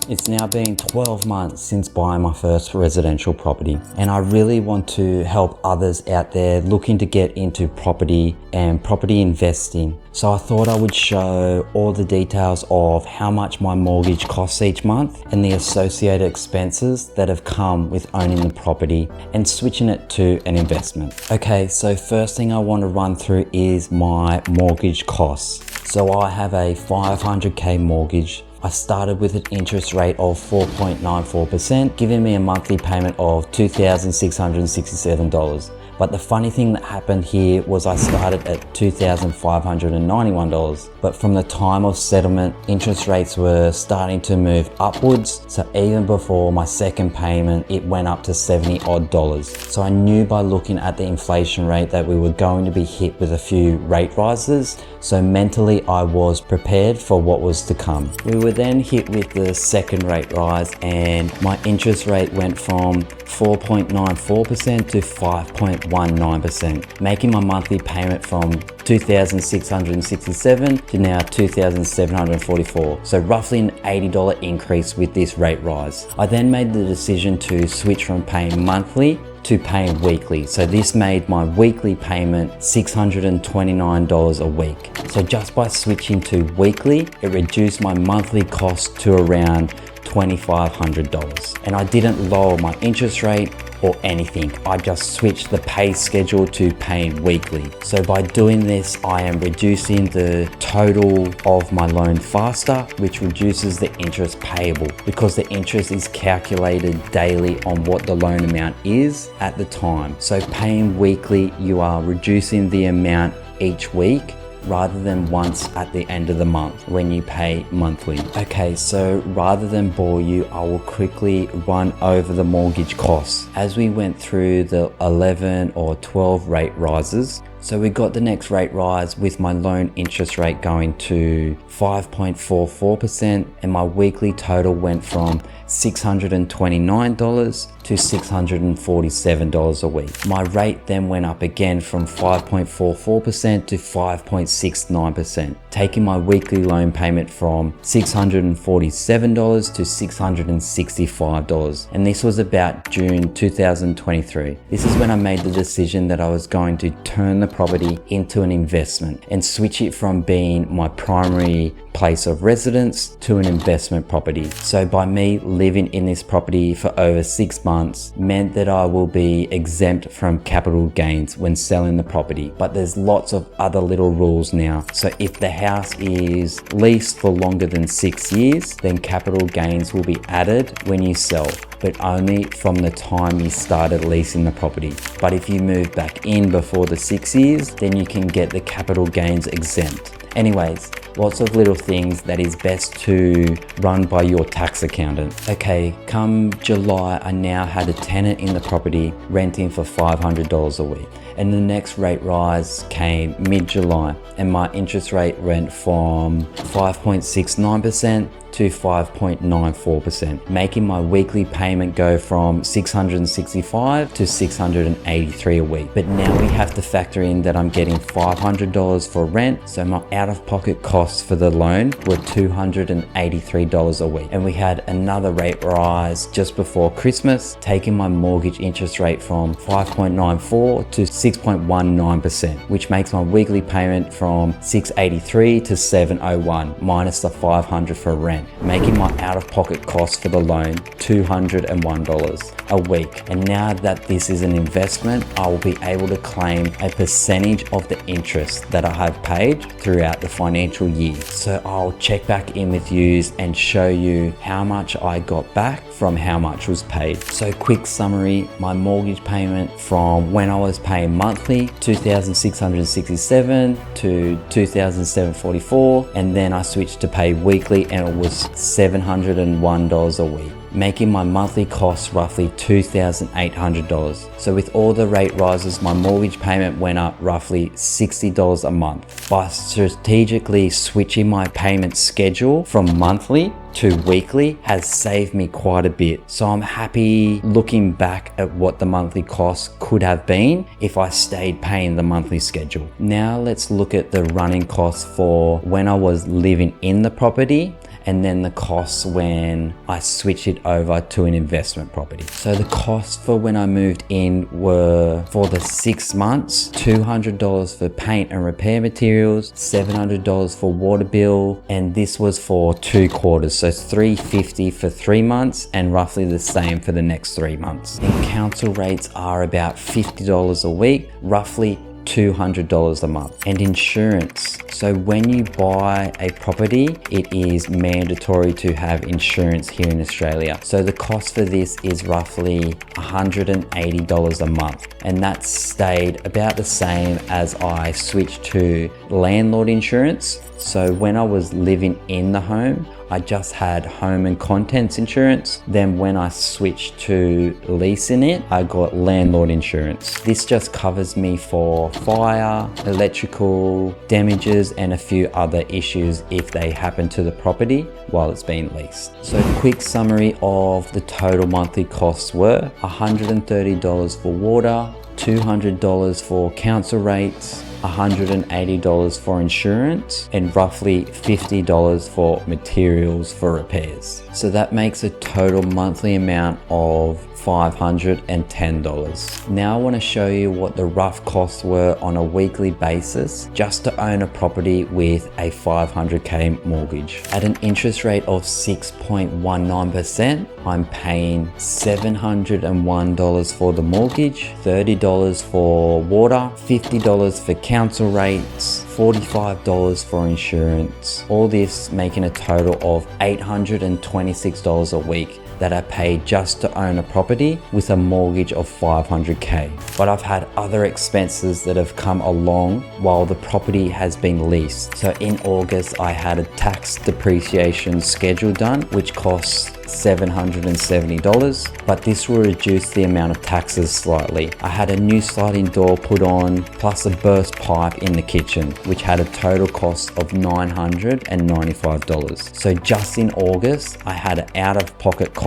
It's now been 12 months since buying my first residential property, and I really want to help others out there looking to get into property and property investing. So I thought I would show all the details of how much my mortgage costs each month and the associated expenses that have come with owning the property and switching it to an investment. Okay, so first thing I want to run through is my mortgage costs. So I have a $500K mortgage. I started with an interest rate of 4.94%, giving me a monthly payment of $2,667. But the funny thing that happened here was I started at $2,591. But from the time of settlement, interest rates were starting to move upwards. So even before my second payment, it went up to $70 odd. So I knew by looking at the inflation rate that we were going to be hit with a few rate rises. So mentally, I was prepared for what was to come. We were then hit with the second rate rise, and my interest rate went from 4.94% to 5.19%, making my monthly payment from $2,667 to now $2,744. So roughly an $80 increase with this rate rise. I then made the decision to switch from paying monthly to paying weekly. So this made my weekly payment $629 a week. So just by switching to weekly, it reduced my monthly cost to around $2,500. And I didn't lower my interest rate or anything. I just switched the pay schedule to paying weekly. So by doing this, I am reducing the total of my loan faster, which reduces the interest payable because the interest is calculated daily on what the loan amount is at the time. So paying weekly, you are reducing the amount each week rather than once at the end of the month when you pay monthly. Okay, so rather than bore you, I will quickly run over the mortgage costs as we went through the 11 or 12 rate rises. So we got the next rate rise with my loan interest rate going to 5.44%, and my weekly total went from $629 to $647 a week. My rate then went up again from 5.44% to 5.69%, taking my weekly loan payment from $647 to $665. And this was about June 2023. This is when I made the decision that I was going to turn the property into an investment and switch it from being my primary place of residence to an investment property. So by me living in this property for over 6 months meant that I will be exempt from capital gains when selling the property. But there's lots of other little rules now. So if the house is leased for longer than 6 years, then capital gains will be added when you sell, but only from the time you started leasing the property. But if you move back in before the 6 years, then you can get the capital gains exempt. Anyways, lots of little things that is best to run by your tax accountant. Okay, come July, I now had a tenant in the property renting for $500 a week. And the next rate rise came mid-July, and my interest rate went from 5.69% to 5.94%, making my weekly payment go from $665 to $683 a week. But now we have to factor in that I'm getting $500 for rent, so my out-of-pocket costs for the loan were $283 a week. And we had another rate rise just before Christmas, taking my mortgage interest rate from 5.94 to 6.19%, which makes my weekly payment from $683 to $701 minus the $500 for rent, making my out-of-pocket cost for the loan $201 a week. And now that this is an investment, I will be able to claim a percentage of the interest that I have paid throughout the financial year. So I'll check back in with you and show you how much I got back from how much was paid. So quick summary, my mortgage payment from when I was paying monthly, $2,667 to $2,744, and then I switched to pay weekly and it was $701 a week, making my monthly cost roughly $2,800. So with all the rate rises, my mortgage payment went up roughly $60 a month. By strategically switching my payment schedule from monthly to weekly has saved me quite a bit. So I'm happy looking back at what the monthly cost could have been if I stayed paying the monthly schedule. Now let's look at the running costs for when I was living in the property and then the costs when I switch it over to an investment property. So the costs for when I moved in were, for the 6 months, $200 for paint and repair materials, $700 for water bill, and this was for 2 quarters, so $350 for 3 months and roughly the same for the next 3 months. And council rates are about $50 a week, roughly $200 a month. And insurance. So when you buy a property, it is mandatory to have insurance here in Australia. So the cost for this is roughly $180 a month. And that stayed about the same as I switched to landlord insurance. So when I was living in the home, I just had home and contents insurance. Then when I switched to leasing it, I got landlord insurance. This just covers me for fire, electrical damages, and a few other issues if they happen to the property while it's being leased. So quick summary of the total monthly costs were $130 for water, $200 for council rates, $180 for insurance, and roughly $50 for materials for repairs. So that makes a total monthly amount of $510. Now I want to show you what the rough costs were on a weekly basis just to own a property with a $500K mortgage. At an interest rate of 6.19%, I'm paying $701 for the mortgage, $30 for water, $50 for council rates, $45 for insurance. All this making a total of $826 a week that I paid just to own a property with a mortgage of $500K. But I've had other expenses that have come along while the property has been leased. So in August, I had a tax depreciation schedule done, which costs $770, but this will reduce the amount of taxes slightly. I had a new sliding door put on, plus a burst pipe in the kitchen, which had a total cost of $995. So just in August, I had an out-of-pocket cost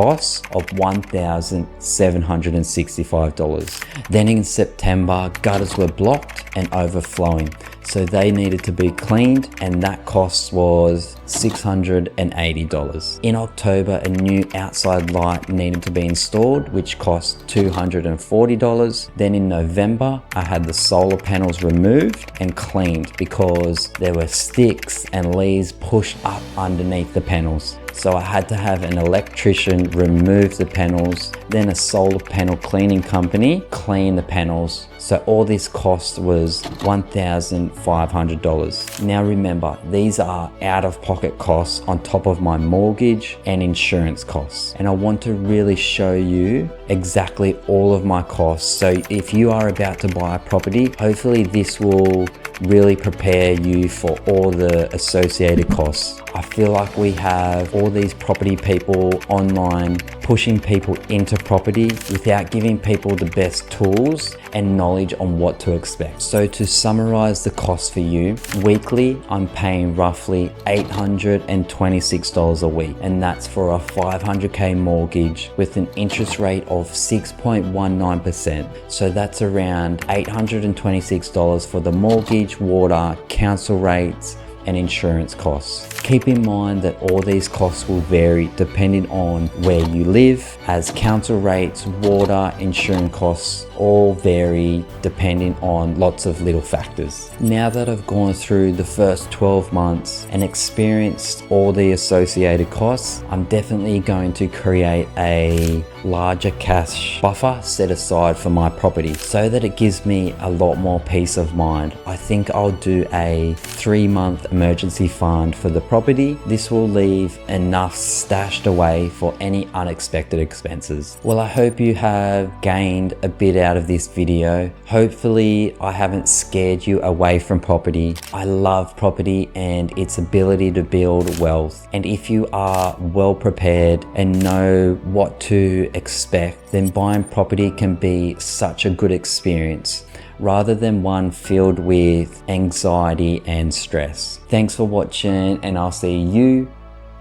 of $1,765. Then in September, gutters were blocked and overflowing, so they needed to be cleaned, and that cost was $680. In October, a new outside light needed to be installed, which cost $240. Then in November, I had the solar panels removed and cleaned because there were sticks and leaves pushed up underneath the panels. So I had to have an electrician remove the panels, then a solar panel cleaning company clean the panels. So all this cost was $1,500. Now remember, these are out-of-pocket costs on top of my mortgage and insurance costs. And I want to really show you exactly all of my costs. So if you are about to buy a property, hopefully this will really prepare you for all the associated costs. I feel like we have all these property people online pushing people into property without giving people the best tools and knowledge on what to expect. So to summarize the cost for you, weekly I'm paying roughly $826 a week, and that's for a $500K mortgage with an interest rate of 6.19%. So that's around $826 for the mortgage, water, council rates, and insurance costs. Keep in mind that all these costs will vary depending on where you live, as council rates, water, insurance costs all vary depending on lots of little factors. Now that I've gone through the first 12 months and experienced all the associated costs, I'm definitely going to create a larger cash buffer set aside for my property so that it gives me a lot more peace of mind. I think I'll do a 3-month emergency fund for the property. This will leave enough stashed away for any unexpected expenses. Well, I hope you have gained a bit out of this video. Hopefully I haven't scared you away from property. I love property and its ability to build wealth, and if you are well prepared and know what to expect, then buying property can be such a good experience rather than one filled with anxiety and stress. Thanks for watching, and I'll see you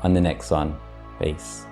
on the next one. Peace.